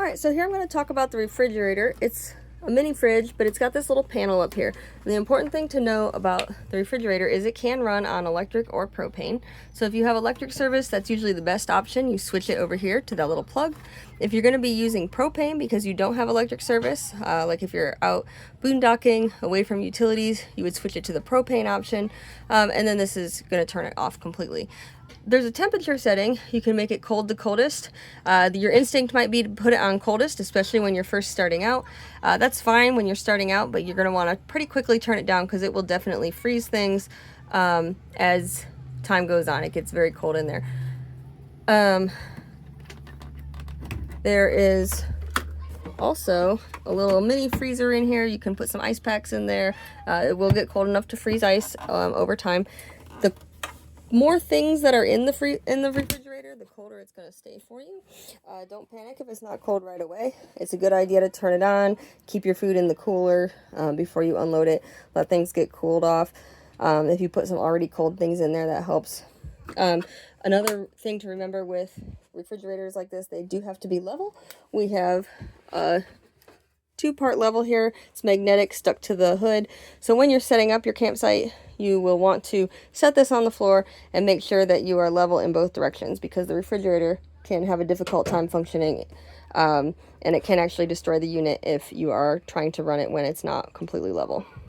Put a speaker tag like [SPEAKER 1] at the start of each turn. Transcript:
[SPEAKER 1] Alright, so here I'm going to talk about the refrigerator. It's a mini fridge, but it's got this little panel up here. And the important thing to know about the refrigerator is it can run on electric or propane. So if you have electric service, that's usually the best option. You switch it over here to that little plug. If you're going to be using propane because you don't have electric service, like if you're out boondocking away from utilities, you would switch it to the propane option. And then this is going to turn it off completely. There's a temperature setting. You can make it cold to coldest. Your instinct might be to put it on coldest, especially when you're first starting out. That's fine when you're starting out, but you're going to want to pretty quickly turn it down because it will definitely freeze things as time goes on. It gets very cold in there. There is also a little mini freezer in here. You can put some ice packs in there. It will get cold enough to freeze ice over time. The more things that are in the refrigerator, the colder it's going to stay for you. Don't panic if it's not cold right away. It's a good idea to turn it on, keep your food in the cooler before you unload it, let things get cooled off. If you put some already cold things in there, that helps. Another thing to remember with refrigerators like this, they do have to be level. We have a two-part level here. It's magnetic, stuck to the hood. So when you're setting up your campsite, you will want to set this on the floor and make sure that you are level in both directions, because the refrigerator can have a difficult time functioning and it can actually destroy the unit if you are trying to run it when it's not completely level.